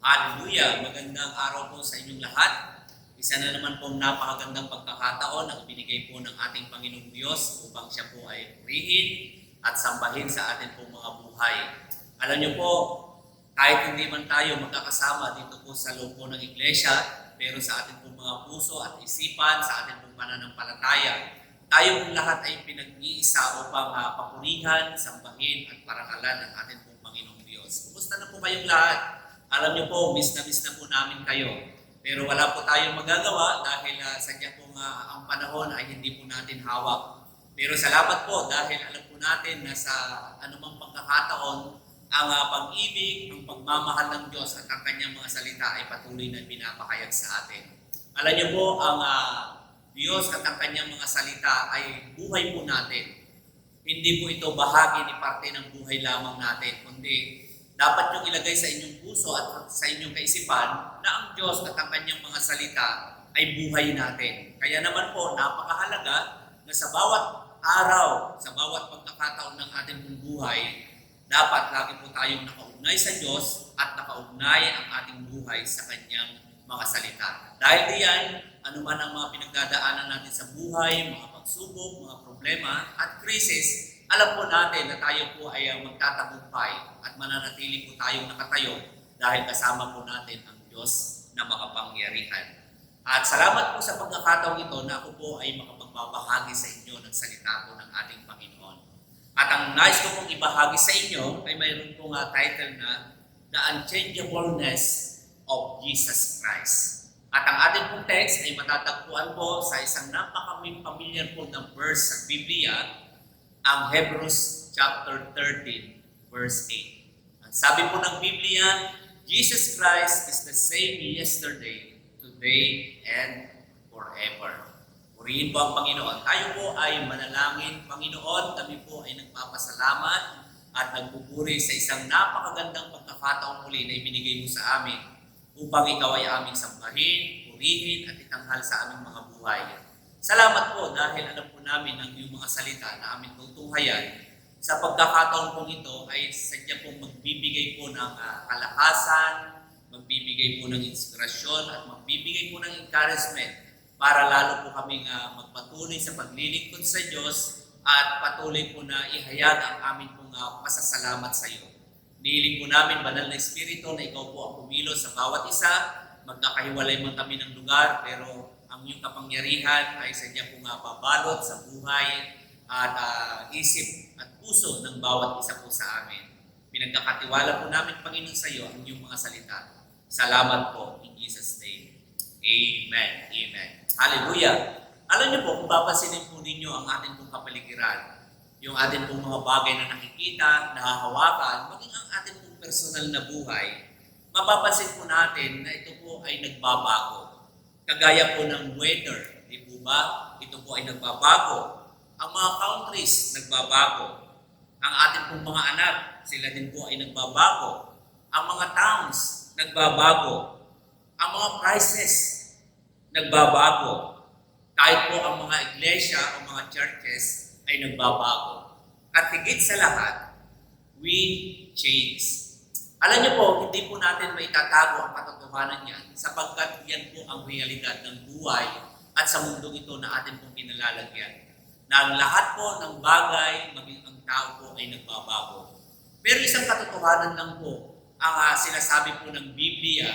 Hallelujah! Magandang araw po sa inyong lahat. Isa na naman pong napakagandang pagkakataon ang binigay po ng ating Panginoong Diyos upang siya po ay purihin at sambahin sa ating pong mga buhay. Alam niyo po, kahit hindi man tayo magkakasama dito po sa loob po ng iglesia, pero sa ating pong mga puso at isipan, sa ating pong pananampalataya, tayo pong lahat ay pinag-iisa upang papurihan, sambahin at parangalan ang ating pong Panginoong Diyos. Kumusta na po kayong lahat? Alam niyo po, miss na po namin kayo. Pero wala po tayong magagawa dahil sadya po nga ang panahon ay hindi po natin hawak. Pero salamat po dahil alam po natin na sa anumang pagkakataon, ang pag-ibig, ang pagmamahal ng Diyos at ang kanyang mga salita ay patuloy na pinapakayag sa atin. Alam niyo po, ang Diyos at ang kanyang mga salita ay buhay po natin. Hindi po ito bahagi ni parte ng buhay lamang natin, kundi dapat yung ilagay sa inyong puso at sa inyong kaisipan na ang Diyos at ang kanyang mga salita ay buhay natin. Kaya naman po, napakahalaga na sa bawat araw, sa bawat pagkakataon ng ating buhay, dapat lagi po tayong nakaugnay sa Diyos at nakaugnay ang ating buhay sa kanyang mga salita. Dahil diyan, anuman ang mga pinagdadaanan natin sa buhay, mga pagsubok, mga problema at krisis, alam po natin na tayo po ay magtatagumpay at mananatili po tayong nakatayo dahil kasama po natin ang Diyos na makapangyarihan. At salamat po sa pagkakataong ito na ako po ay makapagbabahagi sa inyo ng salita po ng ating Panginoon. At ang nais ko pong ibahagi sa inyo ay mayroon pong title na The Unchangeableness of Jesus Christ. At ang ating pong text ay matatagpuan po sa isang napaka-familiar po ng verse sa Biblia, ang Hebrews chapter 13, verse 8. Ang sabi po ng Biblia, Jesus Christ is the same yesterday, today, and forever. Purihin po ang Panginoon. Tayo po ay manalangin, Panginoon. Kami po ay nagpapasalamat at nagpupuri sa isang napakagandang pagkakataong muli na ibinigay mo sa amin upang ikaw ay aming sambahin, purihin, at itanghal sa aming mga buhay. Salamat po dahil alam po namin ang iyong mga salita na aming tutunghayan. Sa pagkakataon pong ito ay sadya pong magbibigay po ng kalakasan, magbibigay po ng inspirasyon at magbibigay po ng encouragement para lalo po kaming magpatuloy sa paglilingkod sa Diyos at patuloy po na ihayag ang aming pong pasasalamat sa iyo. Nihiling po namin, Banal na Espiritu, na ikaw po ang kumilos sa bawat isa. Magkakahiwalay man kami ng lugar, pero ang iyong kapangyarihan ay sadya pong babalot sa buhay at isip at puso ng bawat isa po sa amin. Pinagkakatiwala po namin, Panginoon, sa iyo ang iyong mga salita. Salamat po in Jesus' name. Amen. Amen. Hallelujah. Alam niyo po, kung papasinin po ninyo ang ating pong kapaligiran, yung ating pong mga bagay na nakikita, nahahawakan, maging ang ating pong personal na buhay, mapapansin po natin na ito po ay nagbabago. Kagaya po ng weather, di po ba? Ito po ay nagbabago. Ang mga countries, nagbabago. Ang ating pong mga anak, sila din po ay nagbabago. Ang mga towns, nagbabago. Ang mga prices, nagbabago. Kahit po ang mga iglesia o mga churches ay nagbabago. At higit sa lahat, we change. Alam niyo po, hindi po natin maitatago ang katotohanan niyan sapagkat yan po ang realidad ng buhay at sa mundong ito na atin pong pinalalagyan. Na ang lahat po ng bagay, maging ang tao po ay nagbabago. Pero isang katotohanan lang po ang sinasabi po ng Biblia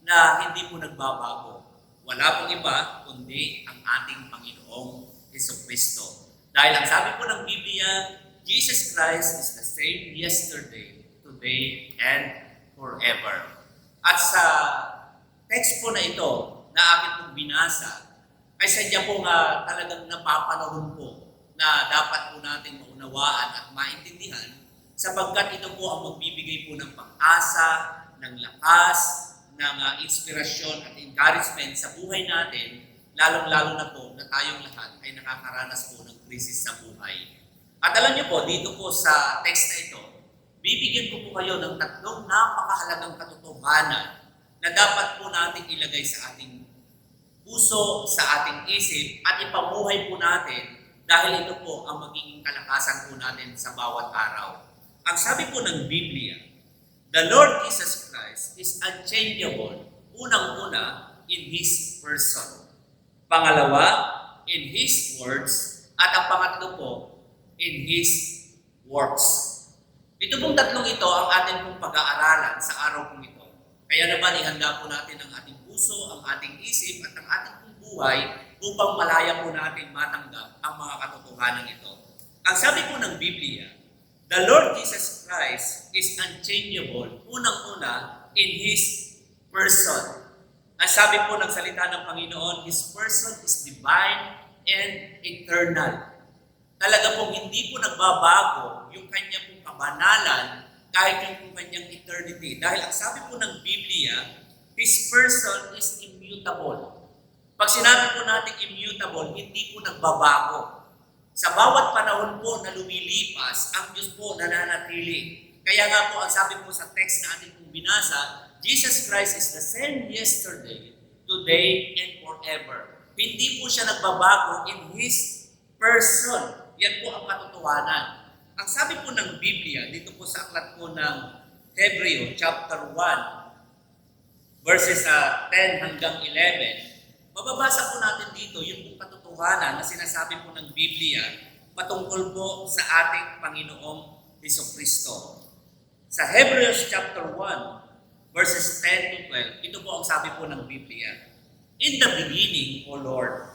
na hindi po nagbabago. Wala pong iba kundi ang ating Panginoong Jesucristo. Dahil ang sabi po ng Biblia, Jesus Christ is the same yesterday, today, and forever. At sa text po na ito na akin pong binasa, ay sadya po nga talagang napapanahon po na dapat po natin maunawaan at maintindihan sapagkat ito po ang magbibigay po ng pag-asa, ng lakas, ng inspirasyon at encouragement sa buhay natin, lalong-lalo na po na tayong lahat ay nakakaranas po ng krisis sa buhay. At alam niyo po, dito po sa text na ito, bibigyan ko po kayo ng tatlong napakahalagang katotohanan na dapat po natin ilagay sa ating puso, sa ating isip, at ipamuhay po natin dahil ito po ang magiging kalakasan po natin sa bawat araw. Ang sabi po ng Biblia, the The Lord Jesus Christ is unchangeable, unang-una, in His person. Pangalawa, in His words. At ang pangatlo po, in His works. Ito pong tatlong ito ang ating pong pag-aaralan sa araw pong ito. Kaya naman ihanda po natin ang ating puso, ang ating isip at ang ating pong buhay upang malaya po natin matanggap ang mga katotohanan ito. Ang sabi po ng Biblia, the Lord Jesus Christ is unchangeable, unang-una, in His person. Ang sabi po ng salita ng Panginoon, His person is divine and eternal. Talaga pong hindi po nagbabago yung kanya pong kabanalan kahit yung kanyang eternity. Dahil ang sabi po ng Biblia, His person is immutable. Pag sinabi po natin immutable, hindi po nagbabago. Sa bawat panahon po na lumilipas, ang Diyos po nananatili. Kaya nga po, ang sabi po sa text na ating pong binasa, Jesus Christ is the same yesterday, today, and forever. Hindi po siya nagbabago in His person. Yan po ang katotohanan. Ang sabi po ng Biblia, dito po sa aklat po ng Hebreo, chapter 1, verses 10 hanggang 11, mababasa po natin dito yung pong katotohanan na sinasabi po ng Biblia patungkol po sa ating Panginoong Hesukristo. Sa Hebrews chapter 1, verses 10 to 12, ito po ang sabi po ng Biblia. In the beginning, O Lord,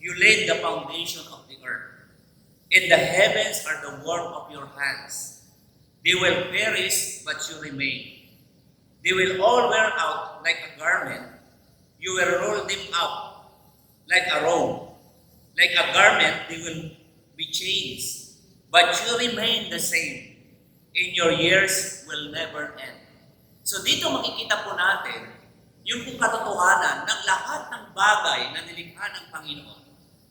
you laid the foundation of the earth. And the heavens are the work of your hands. They will perish, but you remain. They will all wear out like a garment. You will roll them up like a robe. Like a garment, they will be changed. But you remain the same. And your years will never end. So dito makikita po natin yung kung katotohanan ng lahat ng bagay na nilikha ng Panginoon.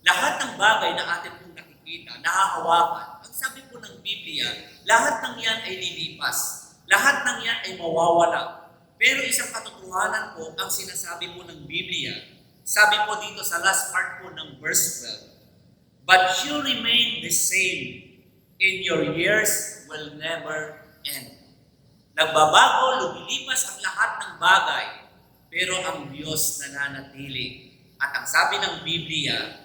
Lahat ng bagay na atin pong nakikita, nahahawakan. Ang sabi po ng Biblia, lahat ng yan ay lilipas. Lahat ng yan ay mawawala. Pero isang katotohanan po ang sinasabi po ng Biblia. Sabi po dito sa last part po ng verse 12, but you remain the same, and your years will never end. Nagbabago, lumilipas ang lahat ng bagay, pero ang Diyos nananatili. At ang sabi ng Biblia,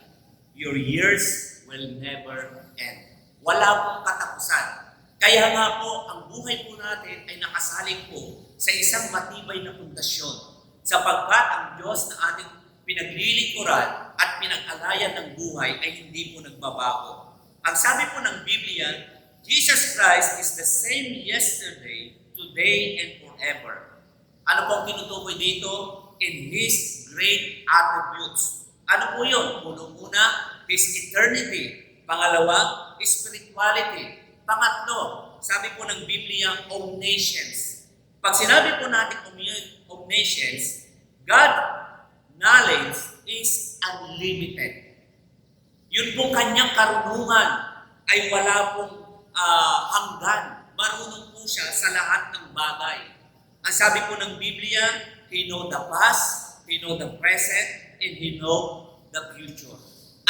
your years will never end. Wala pong katapusan. Kaya nga po, ang buhay po natin ay nakasalig po sa isang matibay na pundasyon. Sapagkat ang Diyos na ating pinaglilingkuran at pinag-alayan ng buhay ay hindi po nagbabago. Ang sabi po ng Biblia, Jesus Christ is the same yesterday, today, and forever. Ano pong tinutukoy dito? In His great attributes. Ano po yun? Unang-una, His eternity. Pangalawa, spirituality. Pangatlo, sabi po ng Biblia, omniscience. Pag sinabi po natin omniscience, God knowledge is unlimited. Yun pong kanyang karunungan ay wala pong hanggan. Marunong po siya sa lahat ng bagay. Ang sabi po ng Biblia, He know the past, He know the present, and He know the future.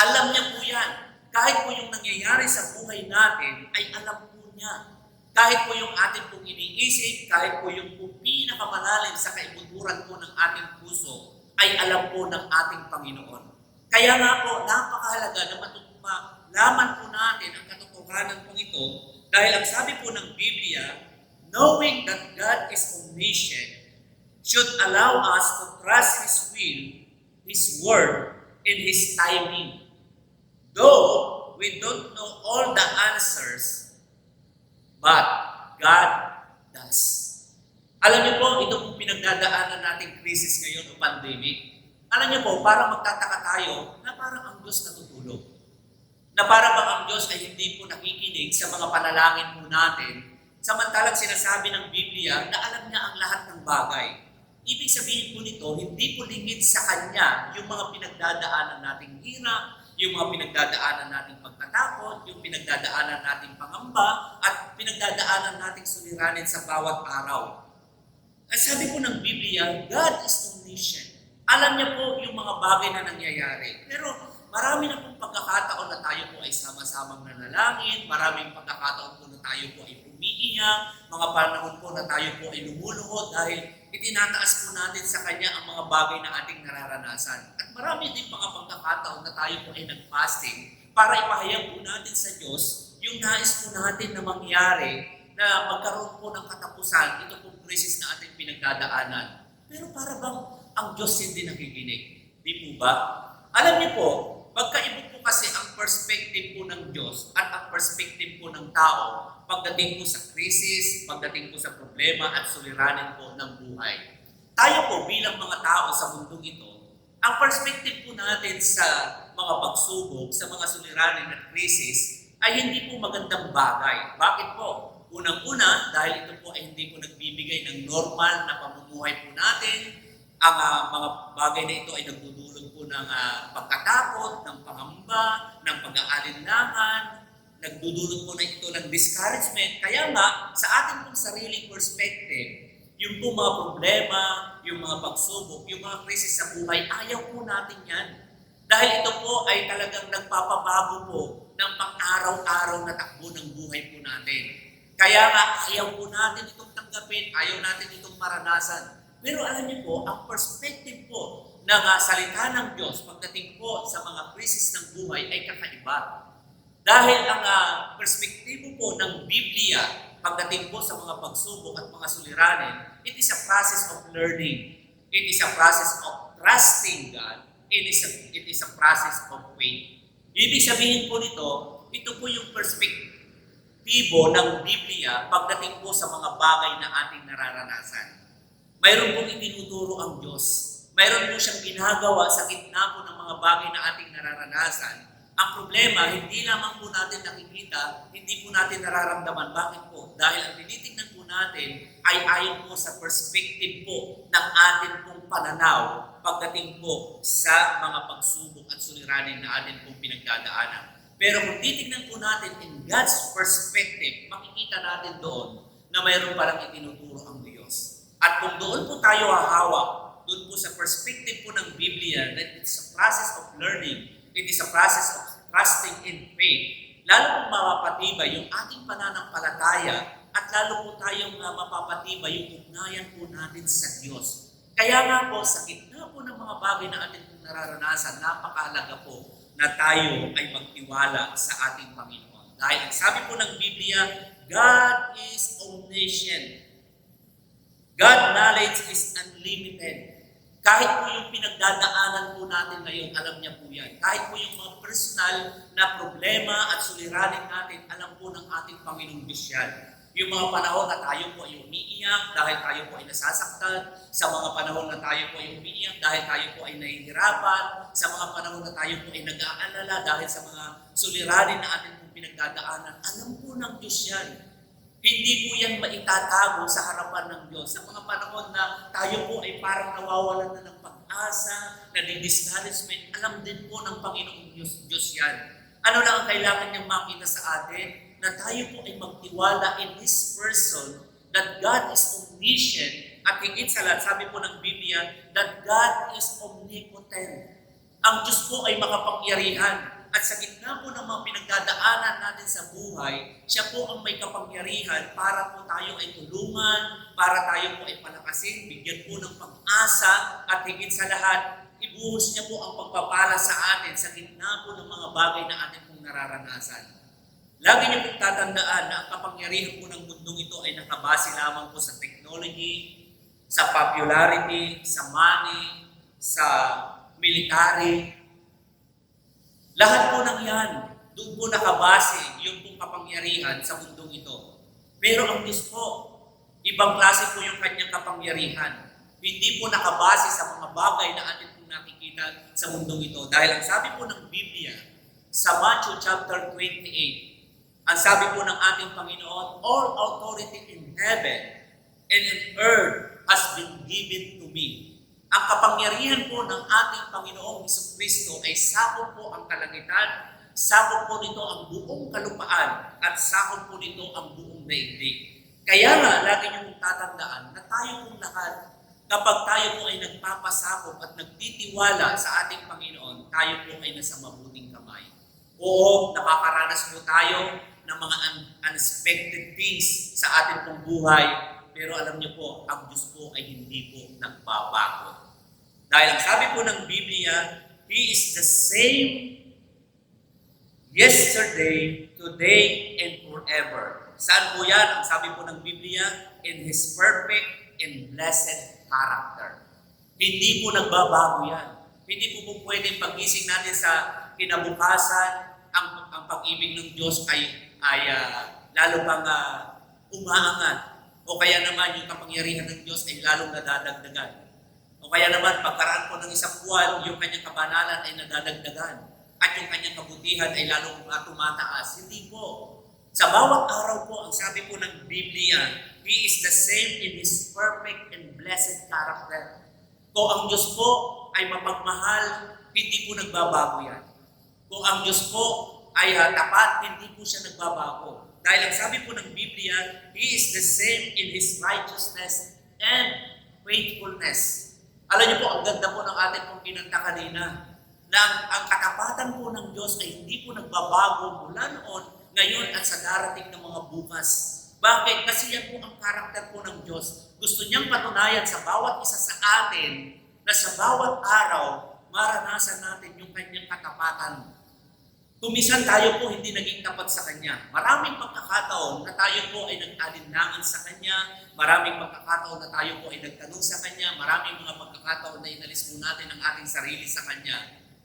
Alam niya po yan. Kahit po yung nangyayari sa buhay natin, ay alam po niya. Kahit po yung ating pong iniisip, kahit po yung pinakamalalim sa kaibuturan po ng ating puso, ay alam po ng ating Panginoon. Kaya nga po, napakahalaga na malaman po natin ang katotohanan po ito dahil ang sabi po ng Biblia, knowing that God is omniscient should allow us to trust His will, His word, and His timing. Though we don't know all the answers, but God does. Alam niyo po, ito pong pinagdadaanan nating krisis ngayon o pandemic. Alam niyo po, parang magtataka tayo na parang ang Diyos natutulog. Na parang bang ang Diyos ay hindi po nakikinig sa mga panalangin po natin, samantalang sinasabi ng Biblia na alam niya ang lahat ng bagay. Ibig sabihin po nito, hindi po lingid sa Kanya yung mga pinagdadaanan nating hirap, yung mga pinagdadaanan nating pagkatakot, yung pinagdadaanan nating pangamba, at pinagdadaanan nating suliranin sa bawat araw. At sabi po ng Biblia, God is omniscient. Alam niya po yung mga bagay na nangyayari. Pero marami na pong pagkakataon na tayo po ay sama-samang nanalangin, maraming pagkakataon po na tayo po ay umiiyak, mga panahon po na tayo po ay lumuluhod dahil itinataas po natin sa Kanya ang mga bagay na ating nararanasan. At marami din mga pagkakataon na tayo po ay nag-fasting para ipahayag po natin sa Diyos yung nais po natin na mangyari na magkaroon po ng katapusan ito pong krisis na ating pinagdadaanan. Pero para bang ang Diyos hindi nakikinig? Di po ba? Alam niyo po, magkaiba po kasi ang perspective po ng Diyos at ang perspective po ng tao pagdating po sa krisis, pagdating po sa problema at suliranin po ng buhay. Tayo po bilang mga tao sa mundong ito, ang perspective po natin sa mga pagsubok, sa mga suliranin at krisis ay hindi po magandang bagay. Bakit po? Unang-una, dahil ito po ay hindi po nagbibigay ng normal na pamumuhay po natin. Ang mga bagay na ito ay nagdudulot po ng pagkatakot, ng pangamba, ng pag-aalinlangan, nagdudulot po na ito ng discouragement. Kaya nga, sa ating pong sariling perspective, yung po mga problema, yung mga pagsubok, yung mga krisis sa buhay, ayaw po natin yan. Dahil ito po ay talagang nagpapabago po ng pang-araw-araw na takbo ng buhay po natin. Kaya nga, ayaw po natin itong tanggapin, ayaw natin itong maranasan. Pero alam niyo po, ang perspective po ng salita ng Diyos pagdating po sa mga krisis ng buhay ay kakaiba. Dahil ang perspektibo po ng Biblia pagdating po sa mga pagsubok at mga suliranin, it is a process of learning. It is a process of trusting God. It is a process of faith. Ibig sabihin po nito, ito po yung perspektibo ng Biblia pagdating po sa mga bagay na ating nararanasan. Mayroon pong itinuturo ang Diyos. Mayroon po siyang ginagawa sa gitna po ng mga bagay na ating nararanasan. Ang problema, hindi lamang po natin nakikita, hindi po natin nararamdaman. Bakit po? Dahil ang tinitingnan po natin ay ayon po sa perspective po ng ating pong pananaw pagdating po sa mga pagsubok at suliranin na atin pong pinagdadaanan. Pero kung titignan po natin in God's perspective, makikita natin doon na mayroon parang itinuturo ang Diyos. At kung doon po tayo hahawak, doon po sa perspective po ng Biblia, that it's a process of learning, it is a process of trusting in faith, lalo pong mapapatibay yung ating pananampalataya at lalo po tayong mapapatibay yung ugnayan po natin sa Diyos. Kaya nga po, sa gitna po ng mga bagay na ating pong nararanasan, napakahalaga po na tayo ay magtiwala sa ating Panginoon. Dahil ang sabi po ng Biblia, God is omniscient. God knowledge is unlimited. Kahit po yung pinagdadaanan po natin ngayon, alam niya po yan. Kahit po yung mga personal na problema at suliranin natin, alam po ng ating Panginoong Diyos yan. Yung mga panahon na tayo po ay umiiyak dahil tayo po ay nasasaktan, sa mga panahon na tayo po ay umiiyak dahil tayo po ay nahihirapan, sa mga panahon na tayo po ay nag-aalala dahil sa mga suliranin na ating pong pinagdadaanan, alam po ng Diyos yan. Hindi po yan maitatago sa harapan ng Diyos. Sa mga panahon na tayo po ay parang nawawalan na ng pag-asa, na-discouragement, alam din po ng Panginoong Diyos yan. Ano lang ang kailangan niyang makita sa atin? Na tayo po ay magtiwala in His person, that God is omniscient, at higit sa lahat, sabi po ng Biblia, that God is omnipotent. Ang Diyos po ay makapangyarihan. At sa gitna po ng mga pinagdadaanan natin sa buhay, siya po ang may kapangyarihan para po tayo ay tulungan, para tayo po ay palakasin, bigyan po ng pag-asa, at higit sa lahat, ibuhos niya po ang pagpapala sa atin sa gitna po ng mga bagay na atin pong nararanasan. Lagi niyo pong tatandaan na ang kapangyarihan po ng mundong ito ay nakabase lamang po sa technology, sa popularity, sa money, sa military. Lahat po ng yan, doon po nakabase yung pong kapangyarihan sa mundong ito. Pero ang Diyos po, ibang klase po yung kanyang kapangyarihan. Hindi po nakabase sa mga bagay na atin pong nakikita sa mundong ito. Dahil ang sabi po ng Biblia, sa Matthew chapter 28, ang sabi po ng ating Panginoon, all authority in heaven and in earth has been given to me. Ang kapangyarihan po ng ating Panginoong Jesucristo ay sakop po ang kalangitan, sakop po nito ang buong kalupaan, at sakop po nito ang buong daigdig. Kaya nga, lagi niyong tatandaan na tayo pong lahat Kapag tayo po ay nagpapasakop at nagtitiwala sa ating Panginoon, tayo po ay nasa mabuting kamay. Oo, nakakaranas po tayo ng mga unexpected things sa ating pong buhay, pero alam niyo po, ang Diyos po ay hindi po nagbabago. Dahil ang sabi po ng Biblia, He is the same yesterday, today, and forever. Saan po yan? Ang sabi po ng Biblia, in His perfect and blessed character. Hindi po nagbabago yan. Hindi po pwedeng pagising natin sa kinabukasan, ang pag-ibig ng Diyos ay lalo pang umaangat. O kaya naman yung kapangyarihan ng Diyos ay lalong nadadagdagan. O kaya naman pagkaraan po ng isang buwan, yung kanyang kabanalan ay nadadagdagan. At yung kanyang kabutihan ay lalong tumataas. Hindi po. Sa bawat araw po, ang sabi po ng Biblia, He is the same in His perfect and blessed character. Kung ang Diyos po ay mapagmahal, hindi po nagbabago yan. Kung ang Diyos po ay tapat, hindi po siya nagbabago. Dahil ang sabi po ng Biblia, He is the same in His righteousness and faithfulness. Alam niyo po, ang ganda po ng ating pong kinanta kanina, na ang katapatan po ng Diyos ay hindi po nagbabago mula noon, ngayon at sa darating ng mga bukas. Bakit? Kasi yan po ang karakter po ng Diyos. Gusto niyang patunayan sa bawat isa sa atin na sa bawat araw, maranasan natin yung kanyang katapatan. Kumisan tayo po hindi naging tapat sa Kanya. Maraming pagkakataon na tayo po ay nag-alinlangan sa Kanya. Maraming pagkakataon na tayo po ay nagtanong sa Kanya. Maraming mga pagkakataon na inalis po natin ang ating sarili sa Kanya.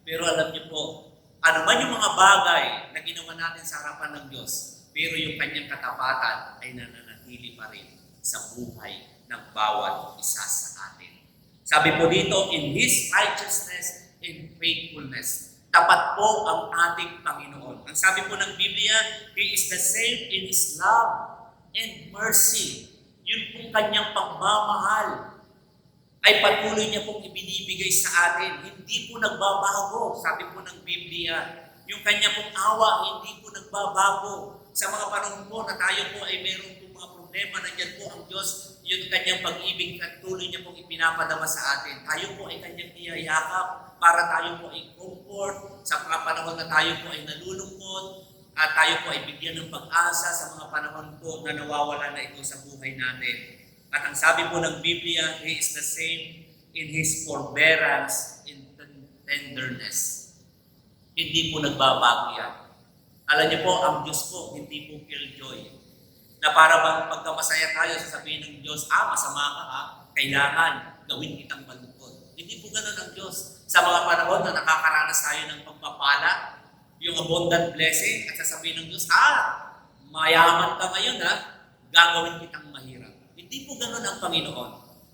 Pero alam niyo po, ano man yung mga bagay na ginawa natin sa harapan ng Diyos, pero yung Kanyang katapatan ay nananatili pa rin sa buhay ng bawat isa sa atin. Sabi po dito, in His righteousness and faithfulness, tapat po ang ating Panginoon. Ang sabi po ng Biblia, He is the same in His love and mercy. Yun pong Kanyang pagmamahal ay patuloy niya pong ibinibigay sa atin. Hindi po nagbabago. Sabi po ng Biblia, yung Kanya pong awa, hindi po nagbabago. Sa mga panahon po na tayo po ay meron po mga problema, nandiyan po ang Diyos, yung Kanyang pag-ibig at tuloy niya pong ipinapadama sa atin. Tayo po ay Kanyang iyayakap para tayo po ay comfort sa mga panahon na tayo po ay nalulungkot at tayo po ay bigyan ng pag-asa sa mga panahon po na nawawala na ito sa buhay natin. At ang sabi po ng Biblia, He is the same in His forbearance and tenderness. Hindi po nagbabago yan. Alam niyo po, ang Diyos po, hindi po killjoy. Na para bang pagkamasaya tayo, sasabihin ng Diyos, masama ka kailangan gawin kitang malungkot. Hindi po ganun ang Diyos. Sa mga panahon na nakakaranas tayo ng pagpapala, yung abundant blessing, at sasabihin ng Diyos, mayaman ka ngayon gagawin kitang mahirap. Hindi po ganun ang Panginoon.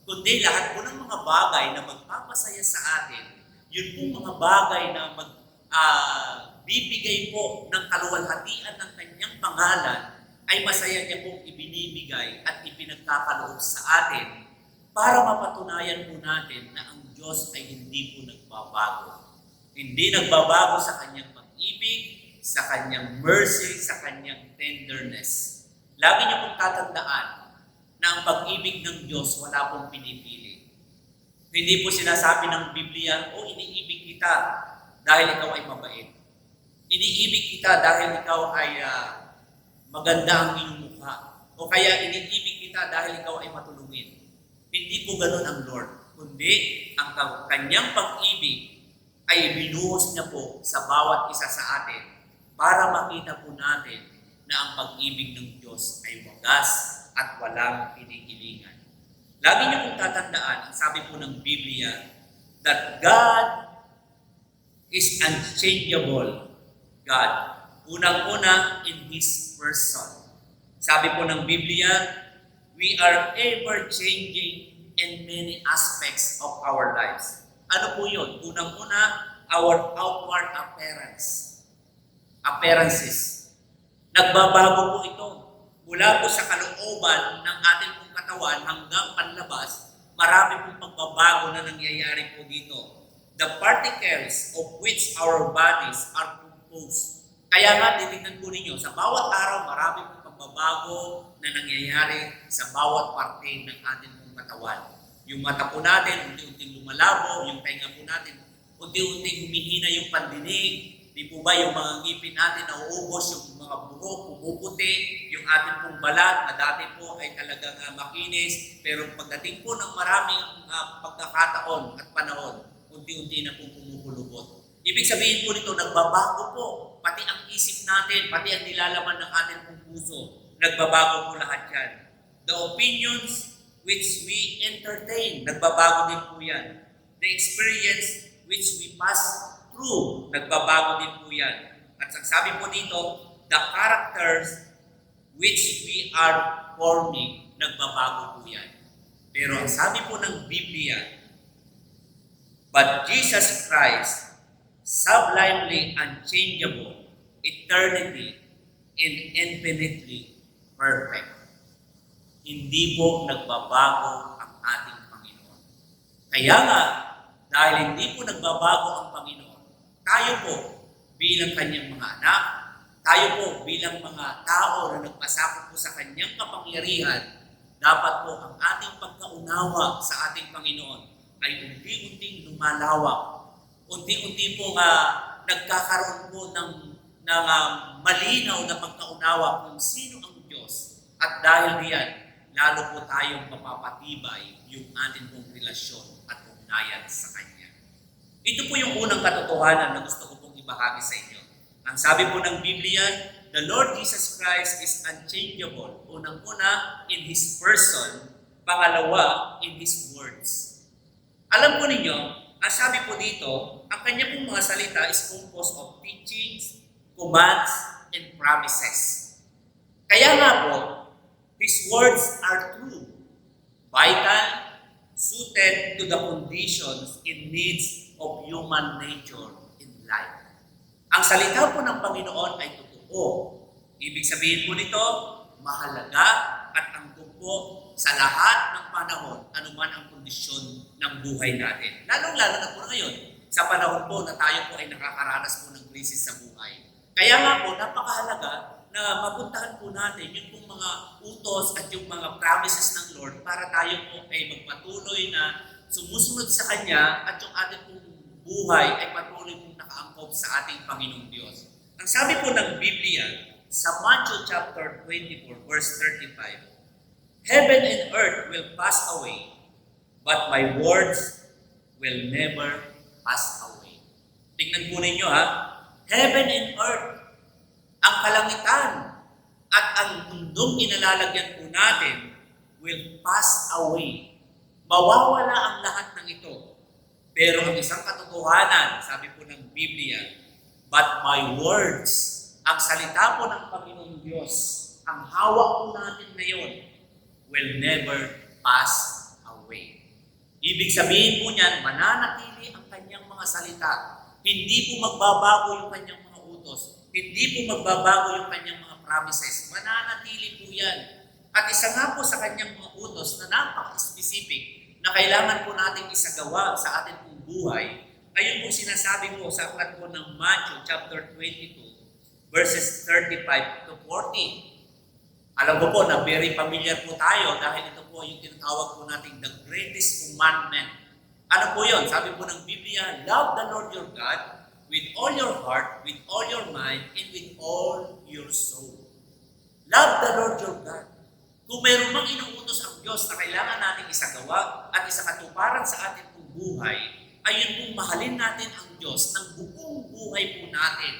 Kundi lahat po ng mga bagay na magpapasaya sa atin, yun po mga bagay na bibigay po ng kaluwalhatian ng Kanyang pangalan, ay masaya niya pong ibinibigay at ipinagkakaloob sa atin para mapatunayan po natin na ang Diyos ay hindi po nagbabago. Hindi nagbabago sa Kanyang pag-ibig, sa Kanyang mercy, sa Kanyang tenderness. Lagi niyo pong tatandaan na ang pag-ibig ng Diyos wala pong pinipili. Hindi po sinasabi ng Biblia, iniibig kita dahil ikaw ay mabait. Iniibig kita dahil ikaw ay maganda ang iyong mukha. O kaya iniibig kita dahil ikaw ay matulungin. Hindi po ganun ang Lord. Kundi ang Kanyang pag-ibig ay binuhos niya po sa bawat isa sa atin para makita po natin na ang pag-ibig ng Diyos ay wagas at walang pinigilingan. Lagi niyo pong tatandaan, ang sabi po ng Biblia, that God is unchangeable God. Unang-una in His person. Sabi po ng Biblia, we are ever-changing in many aspects of our lives. Ano po yun? Unang-una, our outward appearances. Nagbabago po ito. Mula po sa kalooban ng ating pong katawan hanggang panlabas, marami pong pagbabago na nangyayari po dito. The particles of which our bodies are composed. Kaya nga, titignan po ninyo, sa bawat araw, marami pong pagbabago na nangyayari sa bawat parte ng ating pong katawan. Yung mata po natin, unti-unting lumalabo, yung tenga po natin, unti-unting humihina yung pandinig, di po ba yung mga ngipin natin nauubos, yung mga buhok, pumuputi, yung ating pong balat na dati po ay talagang makinis, pero pagdating po ng maraming pagkakataon at panahon, unti-unti na pong pumupulubot. Ibig sabihin po nito, nagbabago po, pati ang isip natin, pati ang nilalaman ng ating pong puso, nagbabago po lahat yan. The opinions which we entertain, nagbabago din po yan. The experience which we pass through, nagbabago din po yan. At ang sabi po dito, the characters which we are forming, nagbabago po yan. Pero ang sabi po ng Biblia, but Jesus Christ, sublimely unchangeable, eternity, and infinitely perfect. Hindi po nagbabago ang ating Panginoon. Kaya nga, dahil hindi po nagbabago ang Panginoon, tayo po bilang kanyang mga anak, tayo po bilang mga tao na nagpasakop po sa kanyang kapangyarihan, dapat po ang ating pagkaunawa sa ating Panginoon ay unti-unting lumalawak. Unti-unti po nagkakaroon po ng malinaw na pagkaunawa kung sino ang Diyos. At dahil diyan, lalo po tayong mapapatibay yung ating pong relasyon at ugnayan sa Kanya. Ito po yung unang katotohanan na gusto ko pong ibahagi sa inyo. Ang sabi po ng Biblia, the Lord Jesus Christ is unchangeable. Unang-una, in His person. Pangalawa, in His words. Alam po ninyo, ang sabi po dito, ang Kanya pong mga salita is composed of teachings, commands, and promises. Kaya nga po, His words are true, vital, suited to the conditions and needs of human nature in life. Ang salita po ng Panginoon ay totoo. Ibig sabihin po nito, mahalaga at angkop po sa lahat ng panahon, anuman ang kondisyon ng buhay natin. Lalong-lalo na po ngayon, sa panahon po na tayo po ay nakakaranas po ng krisis sa buhay. Kaya nga po, napakahalaga na mapuntahan po natin yung pong mga utos at yung mga promises ng Lord para tayo po ay magpatuloy na sumusunod sa Kanya at yung ating pong buhay ay patuloy pong nakaangkop sa ating Panginoong Diyos. Ang sabi po ng Biblia sa Matthew chapter 24 verse 35, heaven and earth will pass away, but my words will never pass away. Tingnan po ninyo heaven and earth, ang kalangitan at ang mundong inalalagyan po natin will pass away. Mawawala ang lahat ng ito. Pero ang isang katotohanan, sabi po ng Biblia, but my words, ang salita po ng Panginoong Diyos, ang hawak po natin ngayon, will never pass away. Ibig sabihin po niyan, mananatili ang kanyang mga salita. Hindi po magbabago yung kanyang mga utos. Hindi po magbabago yung kanyang mga promises. Mananatili po yan. At isa nga po sa kanyang mga utos na napaka-specific na kailangan po nating isagawa sa ating pong buhay, ayun po sinasabi ko sa aklat po ng Matthew chapter 22, verses 35 to 40. Alam ko po na very familiar po tayo dahil ito po yung tinatawag po nating the greatest commandment. Ano po yun? Sabi po ng Biblia, love the Lord your God with all your heart, with all your mind, and with all your soul. Love the Lord your God. Kung mayroon mang inuutos ang Diyos na kailangan natin isagawa at isakatuparan sa ating pong buhay, ayun pong mahalin natin ang Diyos ng buong buhay po natin.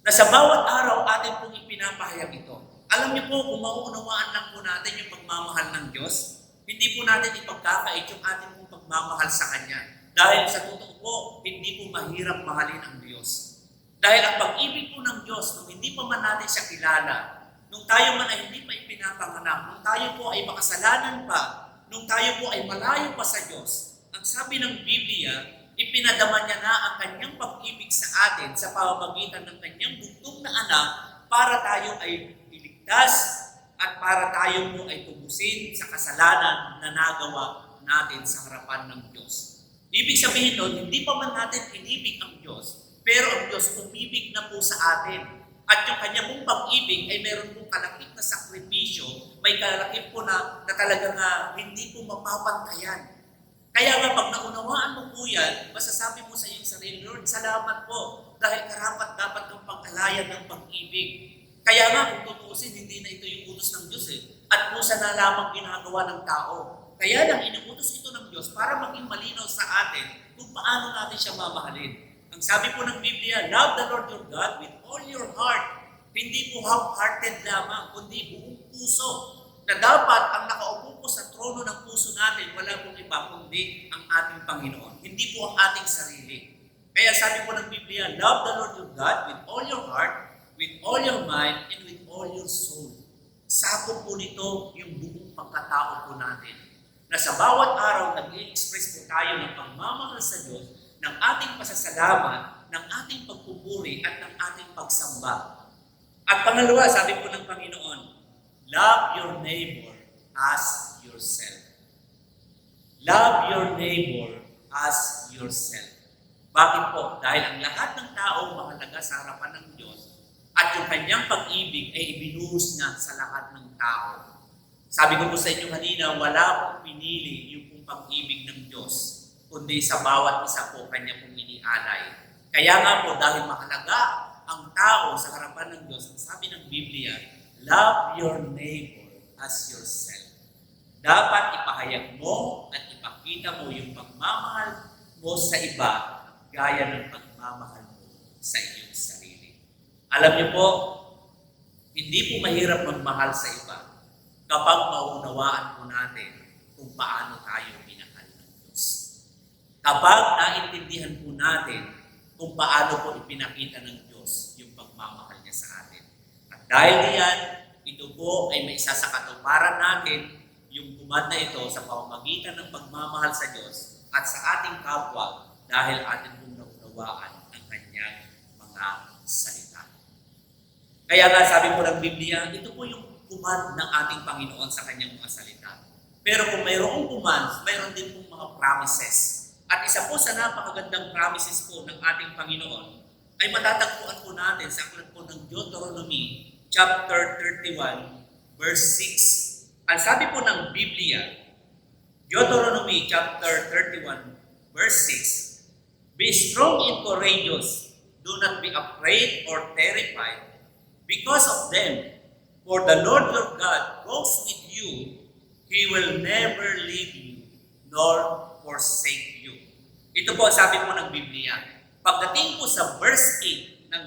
Na sa bawat araw atin pong ipinapahayag ito. Alam niyo po, kung mauunawaan lang po natin yung pagmamahal ng Diyos, hindi po natin ipagkakait yung ating pong pagmamahal sa Kanya. Dahil sa totoo po, hindi po mahirap mahalin ang Diyos. Dahil ang pag-ibig po ng Diyos, nung hindi pa man natin siya kilala, nung tayo man ay hindi pa ipinapanganak, nung tayo po ay makasalanan pa, nung tayo po ay malayo pa sa Diyos, ang sabi ng Biblia, ipinadama niya na ang kanyang pag-ibig sa atin sa pamamagitan ng kanyang bugtong na anak para tayo ay iligtas at para tayo po ay tubusin sa kasalanan na nagawa natin sa harapan ng Diyos. Ibig sabihin nun, hindi pa man natin inibig ang Diyos, pero ang Diyos umibig na po sa atin. At yung kanya pong pag-ibig ay meron pong kalakip na sakripisyo, may kalakip po na talagang hindi po mapapantayan. Kaya nga pag naunawaan mo po yan, masasabi mo sa iyong sarili, Lord, salamat po dahil karapat dapat kang pagkalayan ng pag-ibig. Kaya nga kung tutuusin, hindi na ito yung utos ng Diyos at kusa na lamang ginagawa ng tao. Kaya lang inuutos ito ng Diyos para maging malinaw sa atin kung paano natin siya mamahalin. Ang sabi po ng Biblia, love the Lord your God with all your heart. Hindi po half-hearted lamang, kundi buong puso. Na dapat ang nakaupo po sa trono ng puso natin, wala pong iba kundi ang ating Panginoon. Hindi po ang ating sarili. Kaya sabi po ng Biblia, love the Lord your God with all your heart, with all your mind, and with all your soul. Sakop po nito yung buong pagkatao po natin. Na sa bawat araw, nag-i-express po tayo ng pagmamahal sa Diyos, ng ating pasasalamat, ng ating pagpupuri, at ng ating pagsamba. At pangalawa, sabi po ng Panginoon, love your neighbor as yourself. Love your neighbor as yourself. Bakit po? Dahil ang lahat ng tao mahalaga sa harapan ng Diyos at yung kanyang pag-ibig ay ibinuhos niya sa lahat ng tao. Sabi ko po sa inyo kanina, wala pong pinili yung pong pag-ibig ng Diyos, kundi sa bawat isa po kanya pong inialay. Kaya nga po, dahil mahalaga ang tao sa harapan ng Diyos, ang sabi ng Biblia, love your neighbor as yourself. Dapat ipahayag mo at ipakita mo yung pagmamahal mo sa iba gaya ng pagmamahal mo sa iyong sarili. Alam niyo po, hindi po mahirap magmahal sa iba kapag maunawaan po natin kung paano tayo minahal ng Diyos. Kapag naintindihan po natin kung paano po ipinakita ng Diyos yung pagmamahal niya sa atin. Dahil diyan, ito po ay may isa sa katuparan natin yung kumad na ito sa pamamagitan ng pagmamahal sa Diyos at sa ating kapwa dahil atin pong naunawaan ang kanyang mga salita. Kaya nga sabi po ng Biblia, ito po yung kumad ng ating Panginoon sa kanyang mga salita. Pero kung mayroong commands, mayroon din pong mga promises. At isa po sa napakagandang promises po ng ating Panginoon ay matatagpuan po natin sa aklat po ng Deuteronomy chapter 31, verse 6. Ang sabi po ng Biblia, Deuteronomy chapter 31, verse 6, be strong and courageous, do not be afraid or terrified because of them, for the Lord your God goes with you, He will never leave you nor forsake you. Ito po sabi po ng Biblia. Pagdating po sa verse 8 ng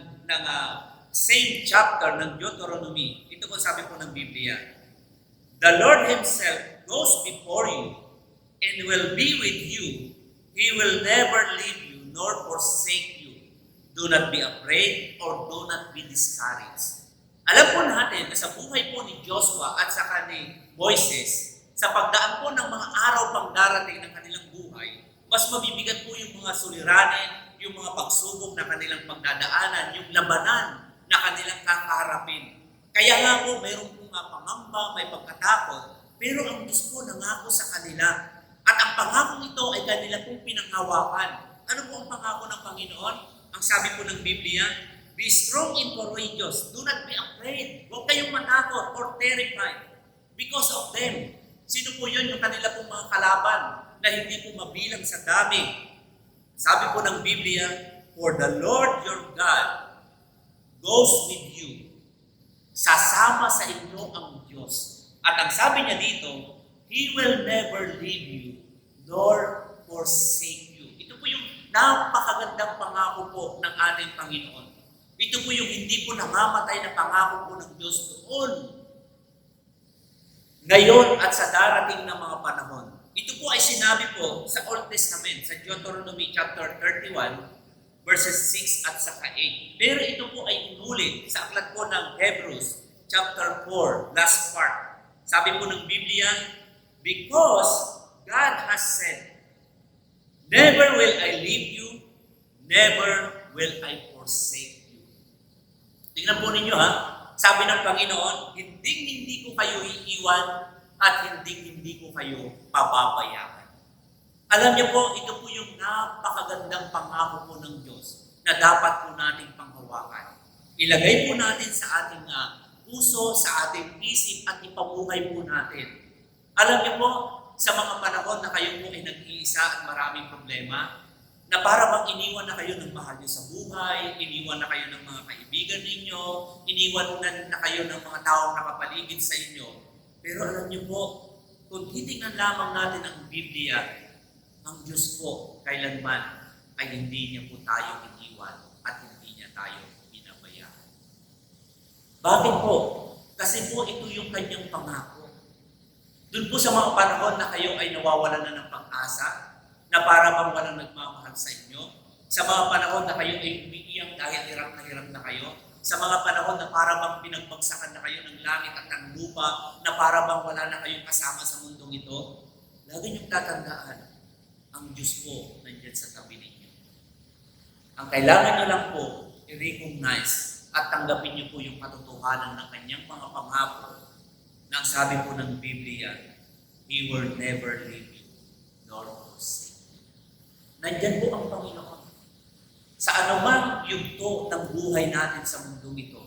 same chapter ng Deuteronomy, ito po sabi po ng Biblia, the Lord Himself goes before you and will be with you. He will never leave you nor forsake you. Do not be afraid or do not be discouraged. Alam po natin na sa buhay po ni Joshua at sa ni Moises, sa pagdaan po ng mga araw pang darating ng kanilang buhay, mas mabibigat po yung mga suliranin, yung mga pagsubok na kanilang pagdadaanan, yung labanan na kanilang kakaharapin. Kaya nga po, mayroon po nga pangamba, may pagkatakot, pero ang Diyos po nangako sa kanila. At ang pangako ito ay kanila pong pinanghawakan. Ano po ang pangako ng Panginoon? Ang sabi po ng Biblia, be strong and courageous. Do not be afraid. Huwag kayong matakot or terrified because of them. Sino po yun? Yung kanila pong mga kalaban na hindi po mabilang sa dami. Sabi po ng Biblia, for the Lord your God goes with you. Sasama sa inyo ang Diyos. At ang sabi niya dito, He will never leave you nor forsake you. Ito po yung napakagandang pangako po ng ating Panginoon. Ito po yung hindi po namamatay na pangako po ng Diyos doon. Ngayon at sa darating na mga panahon. Ito po ay sinabi po sa Old Testament, sa Deuteronomy chapter 31, verses 6 at saka 8. Pero ito po ay inulit sa aklat po ng Hebrews chapter 4, last part. Sabi po ng Biblia, because God has said, never will I leave you, never will I forsake you. Tingnan po ninyo ha, sabi ng Panginoon, hindi ko kayo iiwan at hindi ko kayo pababayaan. Alam niyo po, ito po yung napakagandang pangako po ng Diyos na dapat po nating panghawakan. Ilagay po natin sa ating puso, sa ating isip at ipabuhay po natin. Alam niyo po, sa mga panahon na kayo po ay nag-iisa at maraming problema, na para bang iniwan na kayo ng mahal niyo sa buhay, iniwan na kayo ng mga kaibigan ninyo, iniwan na kayo ng mga taong nakapaligid sa inyo. Pero alam niyo po, kung titingnan lamang natin ang Biblia, ang Diyos po kailanman ay hindi niya po tayo iniwan at hindi niya tayo binabayaan. Bakit po? Kasi po ito yung kanyang pangako. Doon po sa mga panahon na kayo ay nawawalan na ng pag-asa, na para bang walang nagmamahal sa inyo, sa mga panahon na kayo ay umiiyak dahil hirap na kayo, sa mga panahon na para bang pinagbagsakan na kayo ng langit at ng lupa, na para bang wala na kayong kasama sa mundong ito, lagi niyong tatandaan, ang Diyos po nandiyan sa tabi ninyo. Ang kailangan niyo lang po, i-recognize at tanggapin niyo po yung katotohanan ng kanyang mga pangako na sabi po ng Biblia, He will never leave you nor forsake you. Nandyan po ang Panginoon. Sa anumang yugto ng buhay natin sa mundong ito,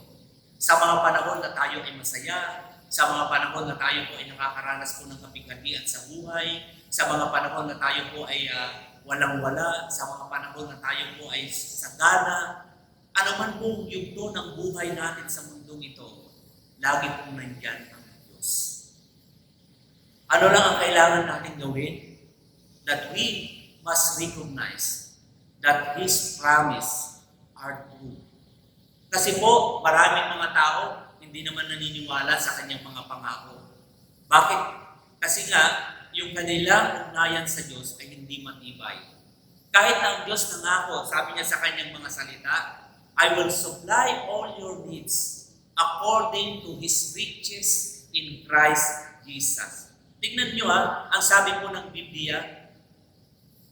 sa mga panahon na tayo ay masaya, sa mga panahon na tayo po ay nakakaranas po ng kapighatian sa buhay, sa mga panahon na tayo po ay walang-wala, sa mga panahon na tayo po ay sagana, anuman pong yugto ng buhay natin sa mundong ito, lagi pong nandyan ang Diyos. Ano lang ang kailangan natin gawin? That we must recognize that His promise are true. Kasi po, maraming mga tao hindi naman naniniwala sa kanyang mga pangako. Bakit? Kasi nga, yung kanilang ugnayan sa Diyos ay hindi matibay. Kahit na ang Diyos nangako, sabi niya sa kanyang mga salita, I will supply all your needs according to His riches in Christ Jesus. Tignan nyo ang sabi po ng Biblia,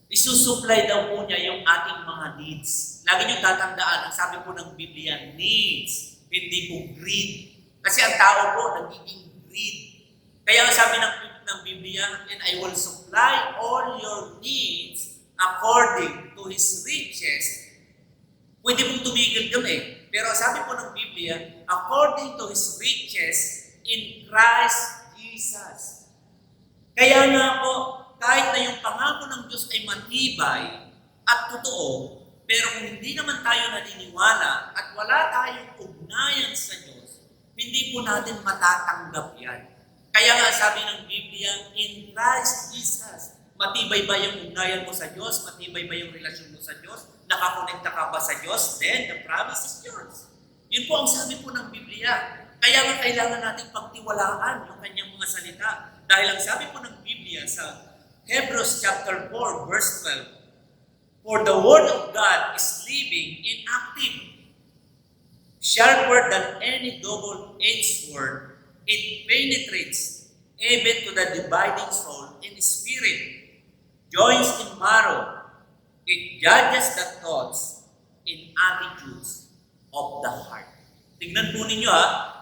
isusupply daw po niya yung ating mga needs. Lagi nyo tatandaan, ang sabi po ng Biblia, needs, hindi po greed. Kasi ang tao po, nagiging greed. Kaya ang sabi ng Biblia, and I will supply all your needs according to His riches. Pwede pong tumigil doon Pero sabi po ng Biblia, according to His riches in Christ Jesus. Kaya nga po, kahit na yung pangako ng Diyos ay matibay at totoo, pero kung hindi naman tayo naniniwala at wala tayong ugnayan sa Diyos, hindi po natin matatanggap yan. Kaya nga sabi ng Biblia, in Christ Jesus, matibay ba yung ugnayan mo sa Diyos? Matibay ba yung relasyon mo sa Diyos? Nakakonekta ka ba sa Diyos? Then the promise is yours. Yun po ang sabi po ng Biblia. Kaya nga kailangan natin pagtiwalaan yung kanyang mga salita. Dahil ang sabi po ng Biblia sa Hebrews chapter 4, verse 12, for the word of God is living and active, sharper than any double-edged sword. It penetrates even to the dividing soul and spirit, joints and marrow. It judges the thoughts and attitudes of the heart. Tignan po ninyo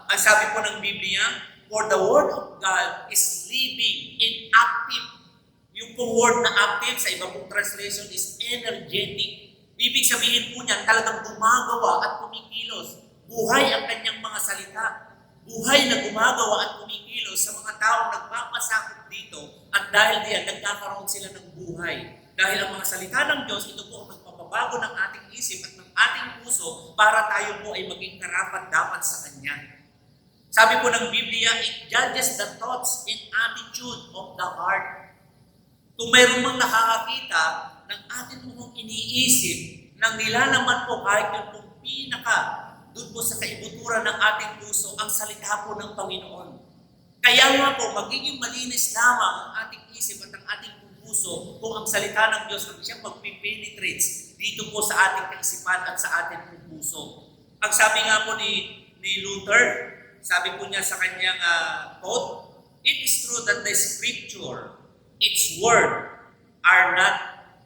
ang sabi po ng Biblia, for the word of God is living and active. Yung pong word na active sa iba pong translation is energetic. Ibig sabihin po niyan, talagang gumagawa at kumikilos. Buhay ang kanyang mga salita. Buhay na gumagawa at kumikilos sa mga taong nagpapasakop dito at dahil diyan, nagkakaroon sila ng buhay. Dahil ang mga salita ng Diyos, ito po ang magpapabago ng ating isip at ng ating puso para tayo po ay maging karapat-dapat sa Kanya. Sabi po ng Biblia, it judges the thoughts and attitude of the heart. Kung mayroon mang nakakakita ng ating mong iniisip, nang nilalaman po kahit yung pong doon po sa kaibuturan ng ating puso, ang salita po ng Panginoon. Kaya nga po, magiging malinis lamang ang ating isip at ang ating puso kung ang salita ng Diyos ang siyang magpipenetrates dito po sa ating kaisipan at sa ating puso. Ang sabi nga po ni Luther, sabi po niya sa kanyang quote, it is true that the Scripture, its word, are not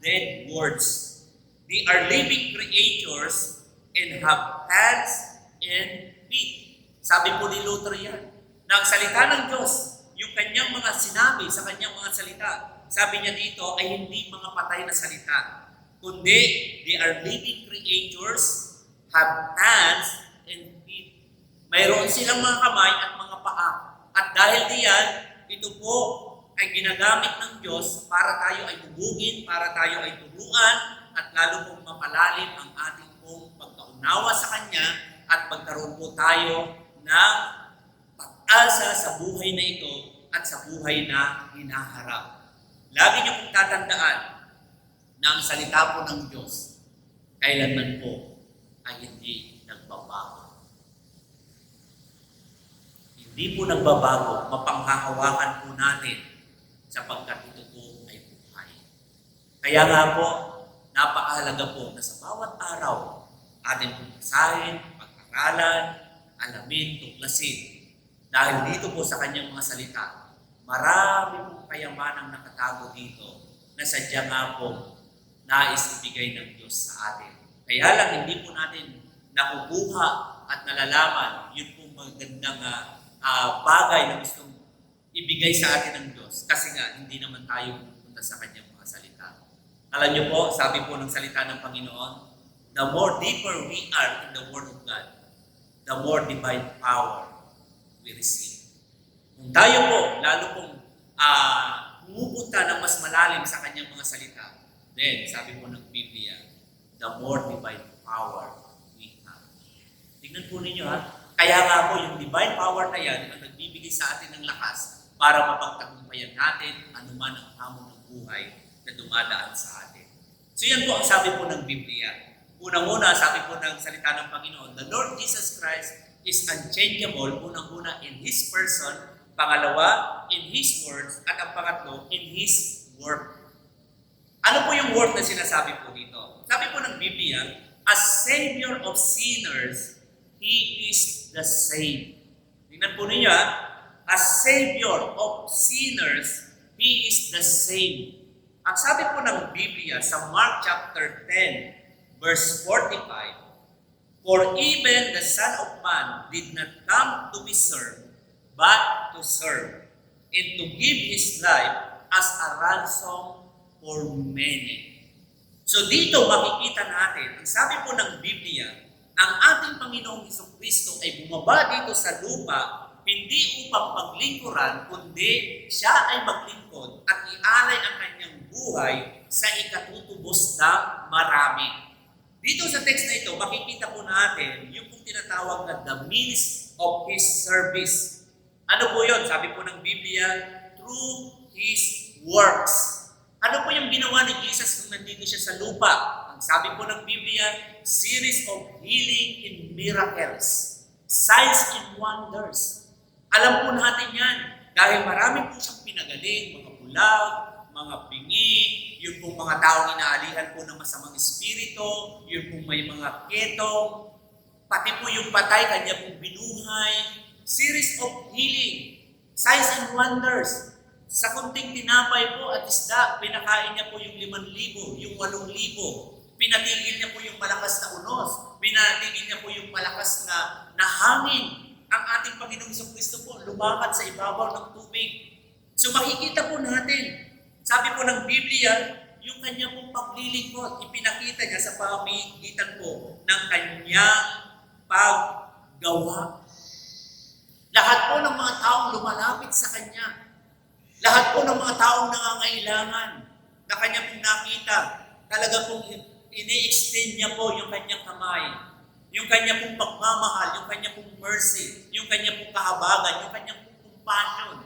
dead words. They are living creatures and have hands and feet. Sabi po ni Luther yan, na ang salita ng Diyos, yung kanyang mga sinabi sa kanyang mga salita, sabi niya dito ay hindi mga patay na salita, kundi they are living creatures, have hands and Mayroon silang mga kamay at mga paa. At dahil diyan, ito po ay ginagamit ng Diyos para tayo ay hubugin, para tayo ay turuan, at lalo pong mapalalim ang ating pong pagkaunawa sa Kanya at pagkaroon po tayo ng pag-asa sa buhay na ito at sa buhay na hinaharap. Lagi niyo pong tatandaan na ang salita po ng Diyos kailanman po ay hindi nagbabago. Hindi po nagbabago, mapanghahawakan po natin sapagkat ito po ay buhay. Kaya nga po, napakahalaga po na sa bawat araw, atin pong basahin, pag-aralan, alamin, tuklasin. Dahil dito po sa kanyang mga salita, marami pong kayamanang nakatago dito na sadya nga po nais ibigay ng Diyos sa atin. Kaya lang hindi po natin nakukuha at nalalaman yun pong magandang bagay na gustong ibigay sa atin ng Diyos. Kasi nga, hindi naman tayo pupunta sa kanyang mga salita. Alam niyo po, sabi po ng salita ng Panginoon, the more deeper we are in the Word of God, the more divine power we receive. Kung tayo po, lalo pong pumupunta ng mas malalim sa kanyang mga salita, then, sabi po ng Biblia, the more divine power we have. Tignan po ninyo kaya nga po yung divine power na yan ang nagbibigay sa atin ng lakas para mapagtagumpayan natin anuman ang hamon ng buhay na dumadaan sa atin. So yan po ang sabi po ng Biblia. Unang-una, sabi po ng salita ng Panginoon, the Lord Jesus Christ is unchangeable, unang-una in His person, pangalawa, in His words, at ang pangatlo, in His work. Ano po yung word na sinasabi po dito? Sabi po ng Biblia, as Savior of sinners, He is the same. Tingnan po ninyo as Savior of sinners, He is the same. Ang sabi po ng Biblia sa Mark chapter 10, verse 45, for even the Son of Man did not come to be served, but to serve, and to give His life as a ransom for many. So dito makikita natin, ang sabi po ng Biblia, ang ating Panginoong Jesucristo ay bumaba dito sa lupa hindi upang paglingkuran, kundi siya ay maglingkod at ialay ang kanyang buhay sa ikatutubos ng marami. Dito sa text na ito, makikita po natin yung kung tinatawag na the means of His service. Ano po yun? Sabi po ng Biblia, through His works. Ano po yung ginawa ni Jesus nung nandito siya sa lupa? Ang sabi po ng Biblia, series of healing in miracles, signs and wonders. Alam po natin yan, dahil marami po siyang pinagaling, mga bulag, mga bingi, yung pong mga taong inaalihan po ng masamang espiritu, yung pong may mga ketong, pati po yung patay, kanya pong binuhay, series of healing, signs and wonders. Sa kunting tinapay po at isda, pinakain niya po yung 5,000, yung 8,000. Pinatigil niya po yung malakas na unos. Pinatigil niya po yung malakas na hangin. Ang ating Panginoong Jesucristo po, lumakad sa ibabaw ng tubig. So makikita po natin, sabi po ng Biblia, yung kanya pong paglilingkod, ipinakita niya sa pamamagitan po ng kanyang paggawa. Lahat po ng mga taong lumalapit sa kanya, lahat po ng mga taong nangangailangan na kanya pong nakita, talaga pong ini-extend niya po yung kanyang kamay, yung kanya pong pagmamahal, yung kanya pong mercy, yung kanya pong kahabagan, yung kanya pong compassion.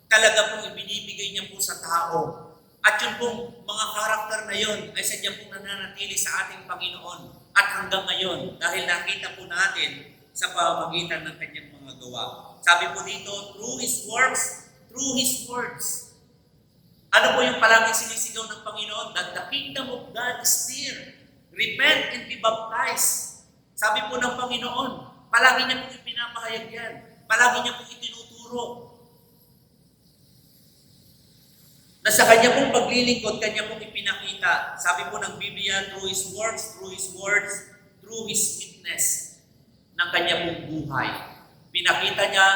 Talaga pong ibinibigay niya po sa tao. At yung pong mga karakter na yon ay sadya pong nananatili sa ating Panginoon at hanggang ngayon dahil nakita po natin sa pamamagitan ng kanyang mga gawa. Sabi po dito, through His works, through His words. Ano po yung palaging sinisigaw ng Panginoon? That the kingdom of God is near. Repent and be baptized. Sabi po ng Panginoon, palagi niya pong ipinapahayag yan. Palagi niya pong itinuturo. Na sa kanya pong paglilingkod, kanya pong ipinakita. Sabi po ng Biblia, through His works, through His words, through His witness ng kanya pong buhay. Pinakita niya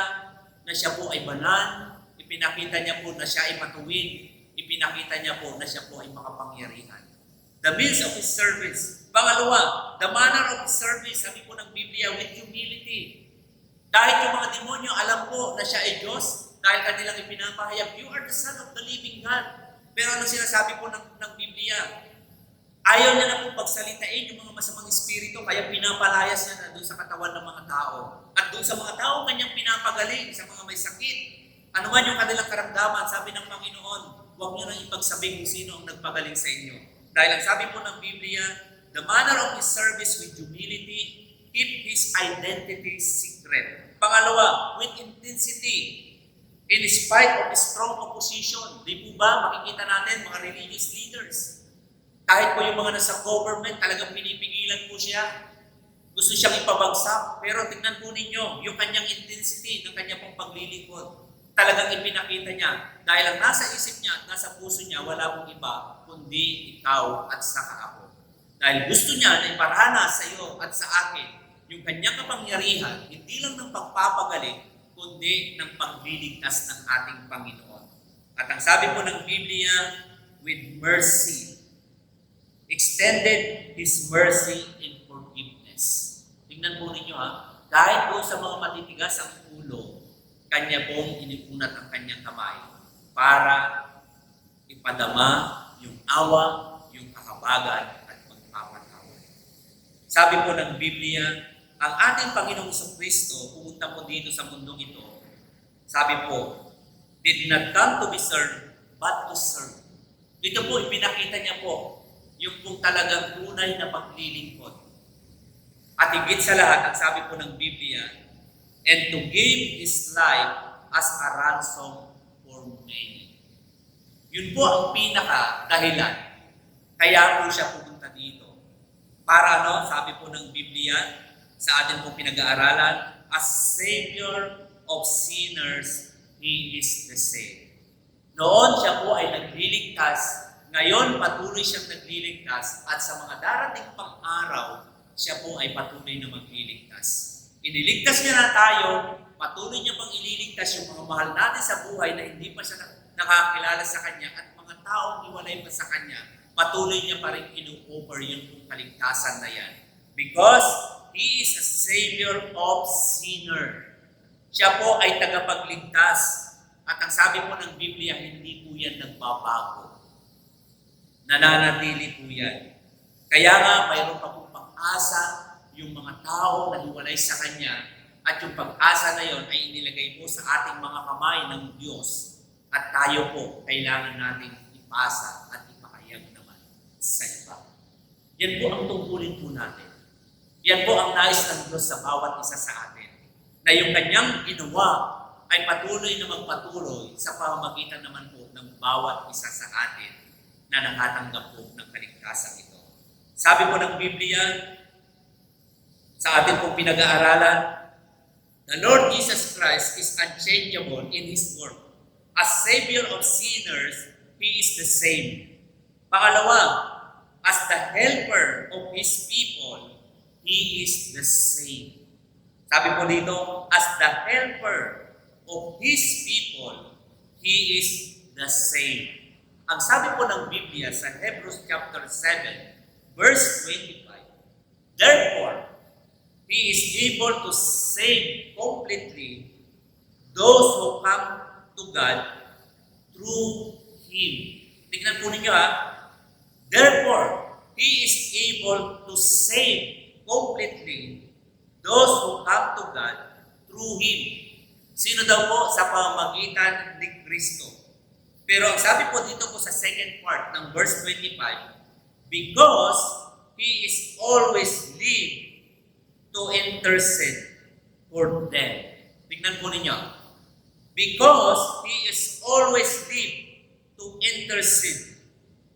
na siya po ay banal, ipinakita niya po na siya ay matuwid, ipinakita niya po na siya po ay makapangyarihan. The means of His service. Pangalawa, the manner of His service, sabi po ng Biblia, with humility. Dahil yung mga demonyo, alam po na siya ay Diyos, dahil kanilang ipinapahayag, you are the Son of the living God. Pero ano sinasabi po ng Biblia? Ayaw niya na pong pagsalitain yung mga masamang espiritu, kaya pinapalayas niya na doon sa katawan ng mga tao. At doon sa mga tao, kanyang pinapagaling sa mga may sakit. Ano man yung kanilang karamdaman, sabi ng Panginoon, huwag niyo nang ipagsabi kung sino ang nagpagaling sa inyo. Dahil ang sabi po ng Biblia, the manner of his service with humility, keep his identity secret. Pangalawa, with intensity, in spite of the strong opposition. Di po ba, makikita natin mga religious leaders. Kahit po yung mga nasa government, talagang pinipigilan po siya. Gusto siyang ipabagsak. Pero tingnan po ninyo, yung kanyang intensity ng kanyang pong paglilingkod. Talagang ipinakita niya. Dahil ang nasa isip niya at nasa puso niya, wala pong iba, kundi ikaw at saka ako. Dahil gusto niya na iparana sa iyo at sa akin yung kanyang kapangyarihan, hindi lang ng pagpapagaling, kundi ng pagliligtas ng ating Panginoon. At ang sabi po ng Biblia, with mercy, extended His mercy in forgiveness. Tingnan po ninyo kahit po sa mga matitigas ang ulo, kanya pong inipunat ang kanyang kamay para ipadama yung awa, yung kahabagan at magpapatawad. Sabi po ng Biblia, ang ating Panginoong Kristo, pumunta po dito sa mundong ito, sabi po, did not come to be served, but to serve. Dito po, ipinakita niya po yung pong talagang tunay na paglilingkod. At higit sa lahat, ang sabi po ng Biblia, and to give His life as a ransom for many. Yun po ang pinaka-dahilan. Kaya po siya pumunta dito. Para sabi po ng Biblia, sa atin pong pinag-aaralan, as Savior of sinners, He is the same. Noon siya po ay nagliligtas, ngayon patuloy siyang nagliligtas, at sa mga darating pang araw, siya po ay patuloy na magliligtas. Iniligtas niya na tayo, patuloy niya pang ililigtas yung mga mahal natin sa buhay na hindi pa siya nakakilala sa Kanya, at mga taong iwalay pa sa Kanya, patuloy niya pa rin inu-offer yung kaligtasan na yan. Because He is a Savior of sinner. Siya po ay tagapagligtas. At ang sabi po ng Biblia, hindi po yan nagbabago. Nananatili po yan. Kaya nga, mayroon pa pong pag-asa yung mga tao na hiwalay sa Kanya. At yung pag-asa na yon ay inilagay po sa ating mga kamay ng Diyos. At tayo po, kailangan nating ipasa at ipahayag naman sa iba. Yan po ang tungkulin po natin. Yan po ang nais ng Diyos sa bawat isa sa atin. Na yung Kanyang ginawa ay patuloy na magpatuloy sa pamamagitan naman po ng bawat isa sa atin na nakatanggap po ng kaligtasan ito. Sabi po ng Biblia, sa atin pong pinag-aaralan, the Lord Jesus Christ is unchangeable in His work. As Savior of sinners, He is the same. Pangalawa, as the helper of His people, He is the same. Sabi po dito, as the helper of His people, He is the same. Ang sabi po ng Biblia sa Hebrews chapter 7, verse 25, therefore, He is able to save completely those who come to God through Him. Tingnan po ninyo therefore, He is able to save completely those who come to God through Him. Sino daw po? Sa pamamagitan ni Kristo. Pero ang sabi po dito po sa second part ng verse 25, because He is always live to intercede for them. Tignan po ninyo. Because He is always live to intercede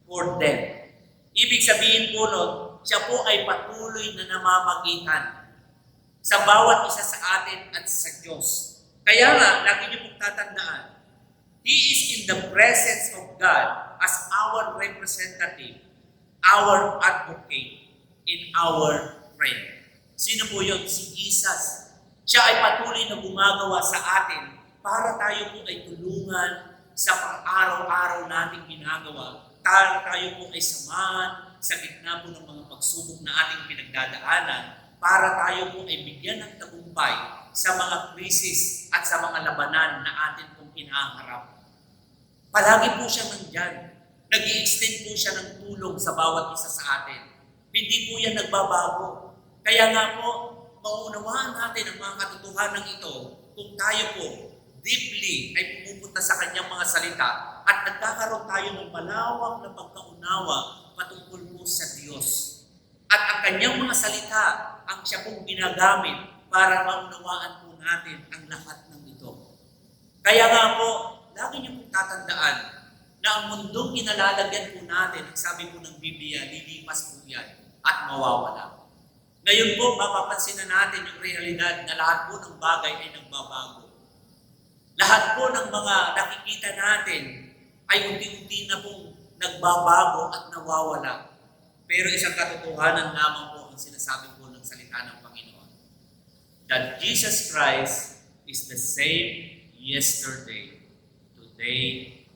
for them. Ibig sabihin po nun, siya po ay patuloy na namamagitan sa bawat isa sa atin at sa Diyos. Kaya nga, lagi niyo pong tatandaan, He is in the presence of God as our representative, our advocate, and our friend. Sino po yun? Si Jesus. Siya ay patuloy na gumagawa sa atin para tayo po ay tulungan sa pang-araw-araw nating ginagawa. Tayo po ay samahan sa gitna po ng mga pagsubok na ating pinagdadaanan para tayo po ay bigyan ng tagumpay sa mga krisis at sa mga labanan na atin pong inaharap. Palagi po siya nandyan. Nag-i-extend po siya ng tulong sa bawat isa sa atin. Hindi po yan nagbabago. Kaya nga po, maunawaan natin ang mga katotohanan ito kung tayo po deeply ay pumupunta sa kanyang mga salita at nagkakaroon tayo ng malawak na pagkaunawa patungkol po sa Diyos. At ang kanyang mga salita ang siya pong ginagamit para maunawaan po natin ang lahat ng ito. Kaya nga po, lagi niyo pong tatandaan na ang mundong kinalalagyan po natin, ang sabi po ng Biblia, lilipas po yan at mawawala. Ngayon po, mapapansin na natin yung realidad na lahat po ng bagay ay nagbabago. Lahat po ng mga nakikita natin ay unti-unti na pong nagbabago at nawawala. Pero isang katotohanan lamang po ang sinasabi po ng salita ng Panginoon. That Jesus Christ is the same yesterday, today,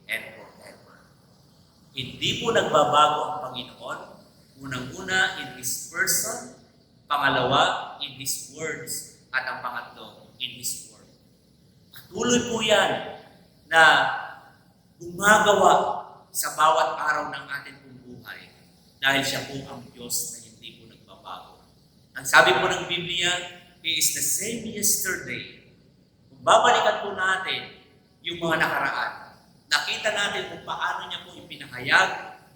and forever. Hindi po nagbabago ang Panginoon. Unang-una in His person, pangalawa in His words, at ang pangatlo in His word. Patuloy po yan na gumagawa sa bawat araw ng ating buhay dahil siya po ang Diyos na hindi po nagbabago. Ang sabi po ng Biblia, He is the same yesterday. Kung babalikan po natin yung mga nakaraan, nakita natin kung paano niya po ipinahayag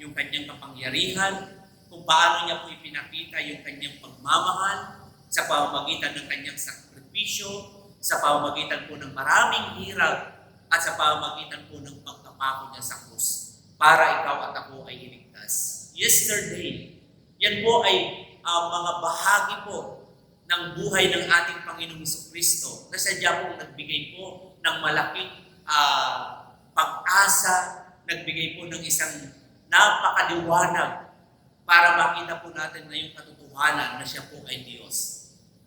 yung kanyang kapangyarihan, kung paano niya po ipinakita yung kanyang pagmamahal sa pamamagitan ng kanyang sakripisyo, sa pamamagitan po ng maraming hirap, at sa pamamagitan po ng pagkapako niya sa krus para ikaw at ako ay iligtas. Yesterday, yan po ay mga bahagi po ng buhay ng ating Panginoong Jesucristo na sadya po nagbigay po ng malaking pag-asa, nagbigay po ng isang napakaliwanag para makita po natin na yung katotohanan na siya po ay Diyos.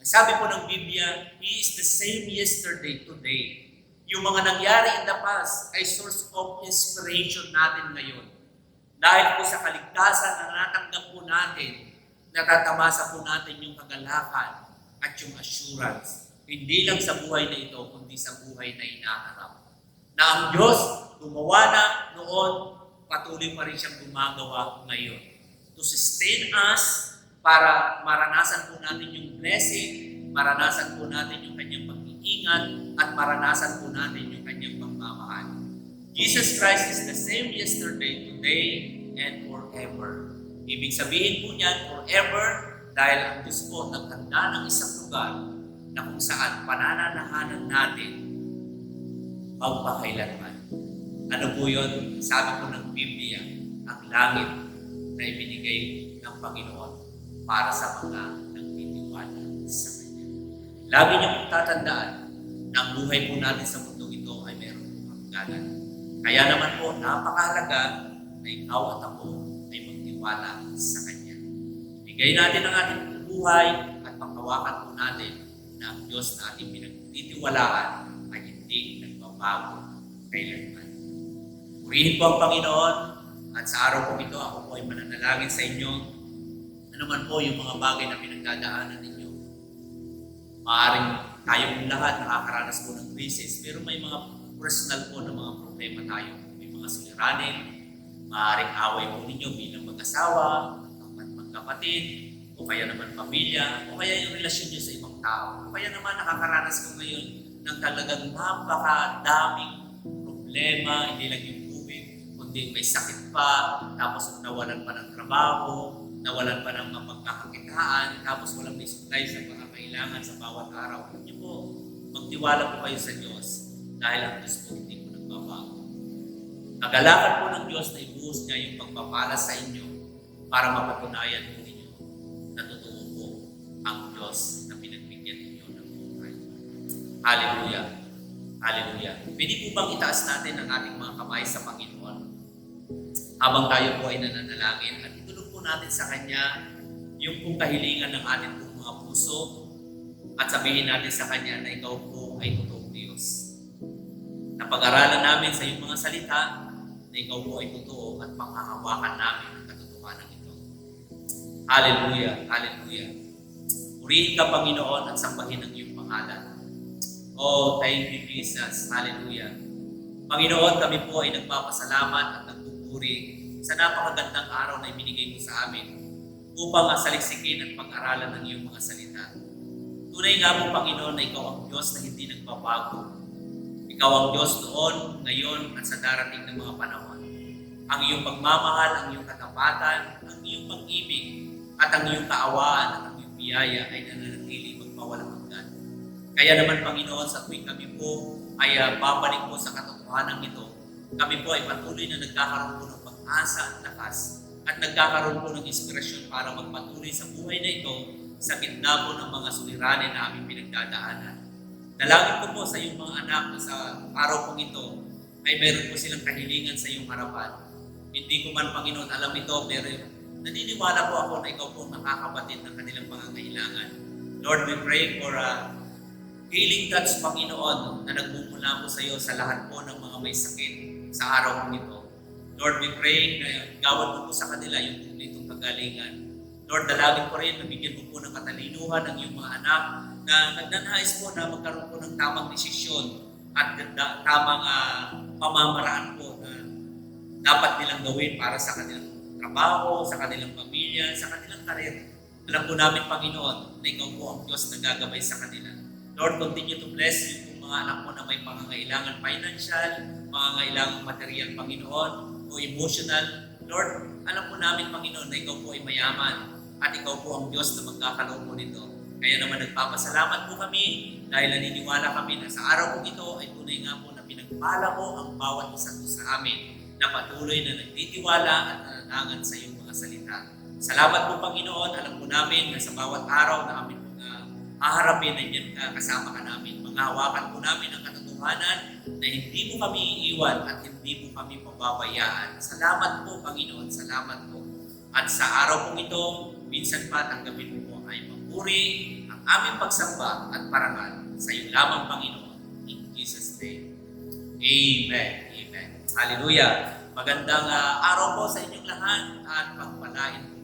Sabi po ng Biblia, He is the same yesterday, today. Yung mga nangyari in the past ay source of inspiration natin ngayon. Dahil po sa kaligtasan na natanggap po natin, natatamasa po natin yung kagalakan at yung assurance. Hindi lang sa buhay na ito, kundi sa buhay na inaharap. Na ang Diyos gumawa na noon, patuloy pa rin siyang gumagawa ngayon. To sustain us, para maranasan po natin yung blessing, maranasan po natin yung kanyang pag-iingat, at maranasan po natin yung kanyang pagmamahal. Jesus Christ is the same yesterday, today, and forever. Ibig sabihin po niyan, forever, dahil ang Diyos po naghanda ng isang lugar na kung saan panananahanan natin magpakailanman. Ano po yun? Sabi po ng Biblia, ang langit na ibinigay ng Panginoon para sa mga nagtitiwala sa Kanya. Lagi niyo pong tatandaan na ang buhay po natin sa mundo ito ay meron pong hangganan. Kaya naman po, napakahalaga na ikaw at ako ay magtiwala sa Kanya. Bigay natin ang ating buhay at panghawakan po natin na ang Diyos na ating pinagtitiwalaan ay hindi nagbabago kailanman. Purihin po ang Panginoon at sa araw po ito ako po ay mananalangin sa inyo. Ano man po yung mga bagay na pinagdadaanan ninyo. Maaaring tayo pong lahat nakakaranas po ng krisis, pero may mga personal po na mga problema tayo. May mga suliranin, maaaring away po ninyo bilang mag-asawa, magkapatid, o kaya naman pamilya, o kaya yung relasyon nyo sa ibang tao. O kaya naman nakakaranas ko ngayon ng talagang napakadaming problema, hindi lang yung COVID, kundi may sakit pa, tapos nawalan pa ng trabaho, nawalan pa ng mapagkakakitaan, tapos walang may supply sa mga kailangan sa bawat araw. Alam niyo po, magtiwala po kayo sa Diyos dahil ang Diyos po hindi po nagbabago. Nagalakan po ng Diyos na ibuhos niya yung pagpapala sa inyo para mapatunayan po ninyo na totoo po ang Diyos na pinagbigyan ninyo ng buhay. Hallelujah! Hallelujah! Pwede po bang itaas natin ang ating mga kamay sa Panginoon habang tayo po ay nananalangin at itulog po natin sa Kanya yung pong kahilingan ng ating pong mga puso at sabihin natin sa Kanya na ikaw po ay totoong Diyos. Napag-aralan namin sa iyong mga salita na ikaw po ay totoo at panghahawakan namin ang katotohanan ito. Hallelujah! Hallelujah! Purihin ka, Panginoon, at sambahin ang iyong pangalan. Oh, thank you, Jesus. Hallelujah. Panginoon, kami po ay nagpapasalamat at nagpupuri sa napakagandang araw na ibinigay mo sa amin upang saliksikin at pag-aralan ng iyong mga salita. Tunay nga mo, Panginoon, na ikaw ang Diyos na hindi nagbabago. Ikaw ang Diyos noon, ngayon, at sa darating na mga panahon. Ang iyong pagmamahal, ang iyong katapatan, ang iyong pag-ibig, at ang iyong kaawaan at ang iyong biyaya ay nananatili magpawalang hanggan. Kaya naman, Panginoon, sa tuwing kami po ay babalik po sa katotohanan ito, kami po ay patuloy na nagkakaroon po ng pag-asa at lakas at nagkakaroon po ng inspirasyon para magpatuloy sa buhay na ito sa gitna po ng mga suliranin na aming pinagdadaanan. Dalangin ko po sa iyong mga anak na sa araw pong ito ay meron po silang kahilingan sa iyong harapan. Hindi ko man, Panginoon, alam ito, pero naniniwala po ako na ikaw po nakakabatid ng kanilang pangangailangan. Lord, we pray for healing touch, Panginoon, na nagmumula po sa iyo sa lahat po ng mga may sakit sa araw pong ito. Lord, we pray na gawad mo po sa kanila yung kumplitong kagalingan. Lord, dalangin ko rin na bigyan mo po ng katalinuhan ng iyong mga anak na nagnanais po na magkaroon po ng tamang desisyon at tamang pamamaraan po na dapat nilang gawin para sa kanilang trabaho, sa kanilang pamilya, sa kanilang karir. Alam po namin, Panginoon, na ikaw po ang Diyos na gagabay sa kanila. Lord, continue to bless yung mga anak mo na may pangangailangan financial, pangangailangan material, Panginoon, o emotional. Lord, alam po namin, Panginoon, na ikaw po ay mayaman at ikaw po ang Diyos na magkakaloob po nito. Kaya naman nagpapasalamat po kami dahil naniniwala kami na sa araw po ito ay tunay nga po na pinagpala mo ang bawat isa po sa amin na patuloy na nagtitiwala at nananangan sa iyong mga salita. Salamat po, Panginoon. Alam po namin na sa bawat araw na amin haharapin, nandiyan ka, kasama ka namin. Manghahawakan po namin ang katotohanan na hindi mo kami iiwan at hindi mo kami pababayaan. Salamat po, Panginoon. Salamat po. At sa araw pong ito, minsan pa tanggapin mo po ay mapuri ang aming pagsamba at parangal sa iyo lamang, Panginoon. In Jesus' name. Amen. Amen. Hallelujah. Magandang araw po sa inyong lahat at pagpalain po